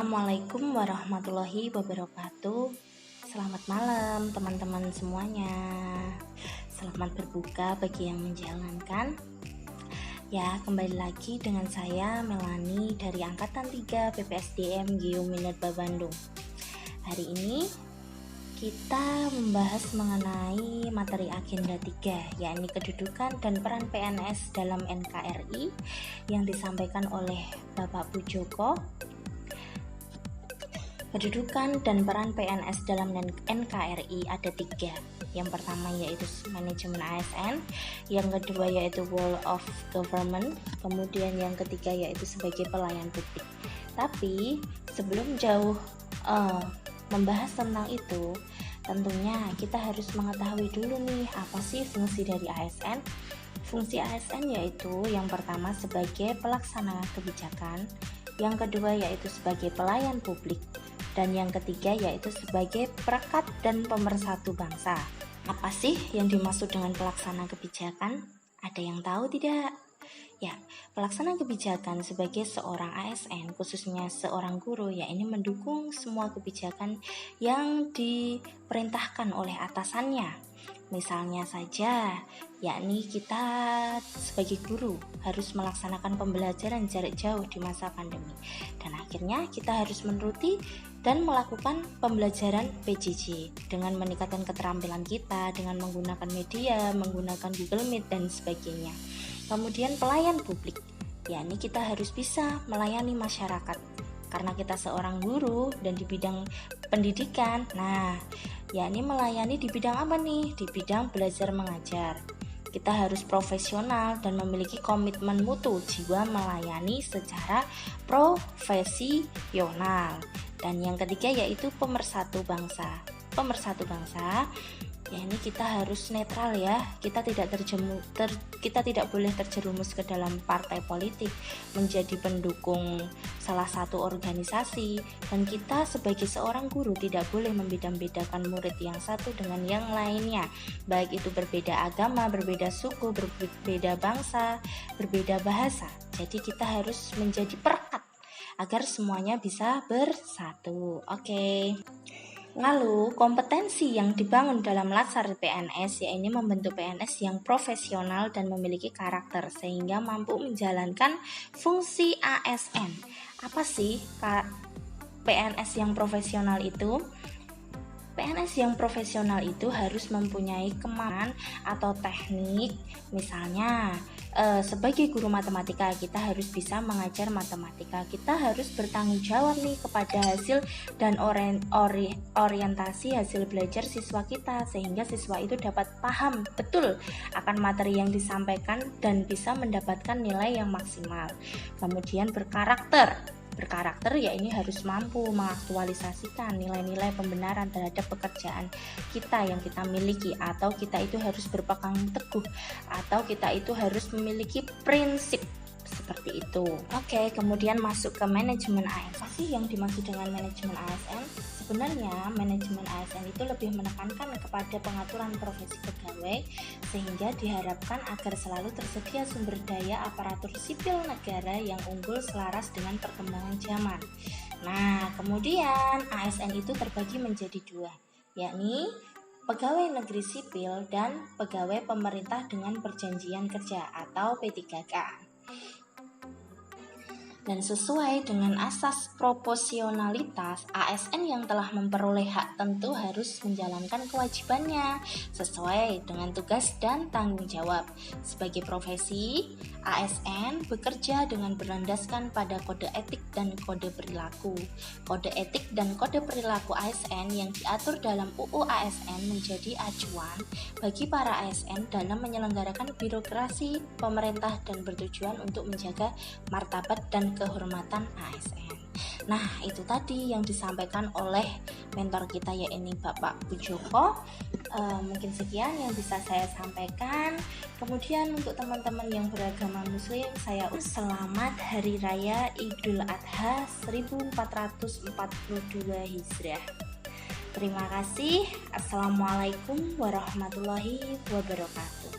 Assalamualaikum warahmatullahi wabarakatuh. Selamat malam teman-teman semuanya. Selamat berbuka bagi yang menjalankan. Ya, kembali lagi dengan saya Melani dari Angkatan 3 PPSDM GIU Minerba Bandung. Hari ini kita membahas mengenai materi agenda 3, yakni kedudukan dan peran PNS dalam NKRI yang disampaikan oleh Bapak Pujoko. Kedudukan dan peran PNS dalam NKRI ada 3. Yang pertama yaitu manajemen ASN, yang kedua yaitu role of government, kemudian yang ketiga yaitu sebagai pelayan publik. Tapi sebelum jauh membahas tentang itu, tentunya kita harus mengetahui dulu nih apa sih fungsi dari ASN. Fungsi ASN yaitu yang pertama sebagai pelaksana kebijakan, yang kedua yaitu sebagai pelayan publik, dan yang ketiga yaitu sebagai perekat dan pemersatu bangsa. Apa sih yang dimaksud dengan pelaksana kebijakan? Ada yang tahu tidak? Ya, pelaksana kebijakan sebagai seorang ASN, khususnya seorang guru, ini mendukung semua kebijakan yang diperintahkan oleh atasannya. Misalnya saja, yakni kita sebagai guru harus melaksanakan pembelajaran jarak jauh di masa pandemi. Dan akhirnya kita harus menuruti dan melakukan pembelajaran PJJ dengan meningkatkan keterampilan kita dengan menggunakan media, menggunakan Google Meet dan sebagainya. Kemudian pelayan publik, yakni kita harus bisa melayani masyarakat karena kita seorang guru dan di bidang pendidikan. Nah, yakni melayani di bidang apa nih? Di bidang belajar mengajar. Kita harus profesional dan memiliki komitmen mutu jiwa melayani secara profesional. Dan yang ketiga yaitu pemersatu bangsa. Pemersatu bangsa, ini kita harus netral ya. Kita tidak boleh terjerumus ke dalam partai politik, menjadi pendukung salah satu organisasi, dan kita sebagai seorang guru tidak boleh membeda-bedakan murid yang satu dengan yang lainnya, baik itu berbeda agama, berbeda suku, berbeda bangsa, berbeda bahasa. Jadi kita harus menjadi perekat agar semuanya bisa bersatu. Oke. Lalu, kompetensi yang dibangun dalam latsar PNS yaitu membentuk PNS yang profesional dan memiliki karakter sehingga mampu menjalankan fungsi ASN. Apa sih PNS yang profesional itu? PNS yang profesional itu harus mempunyai kemampuan atau teknik. Misalnya, sebagai guru matematika kita harus bisa mengajar matematika. Kita harus bertanggung jawab nih kepada hasil dan orientasi hasil belajar siswa kita, sehingga siswa itu dapat paham betul akan materi yang disampaikan dan bisa mendapatkan nilai yang maksimal. Kemudian berkarakter, ini harus mampu mengaktualisasikan nilai-nilai pembenaran terhadap pekerjaan kita yang kita miliki, atau kita itu harus berpegang teguh, atau kita itu harus memiliki prinsip seperti itu. Oke, kemudian masuk ke manajemen ASN. Apa sih yang dimaksud dengan manajemen ASN? Sebenarnya manajemen ASN itu lebih menekankan kepada pengaturan profesi pegawai, sehingga diharapkan agar selalu tersedia sumber daya aparatur sipil negara yang unggul selaras dengan perkembangan zaman. Nah, kemudian ASN itu terbagi menjadi 2, yakni pegawai negeri sipil dan pegawai pemerintah dengan perjanjian kerja atau P3K. Dan sesuai dengan asas proporsionalitas, ASN yang telah memperoleh hak tentu harus menjalankan kewajibannya sesuai dengan tugas dan tanggung jawab. Sebagai profesi, ASN bekerja dengan berlandaskan pada kode etik dan kode perilaku. Kode etik dan kode perilaku ASN yang diatur dalam UU ASN menjadi acuan bagi para ASN dalam menyelenggarakan birokrasi pemerintah dan bertujuan untuk menjaga martabat dan kehormatan ASN. Nah, itu tadi yang disampaikan oleh mentor kita yaitu Bapak Pujoko. Mungkin sekian yang bisa saya sampaikan. Kemudian untuk teman-teman yang beragama muslim, saya selamat Hari Raya Idul Adha 1442 Hijriah. Terima kasih. Assalamualaikum warahmatullahi wabarakatuh.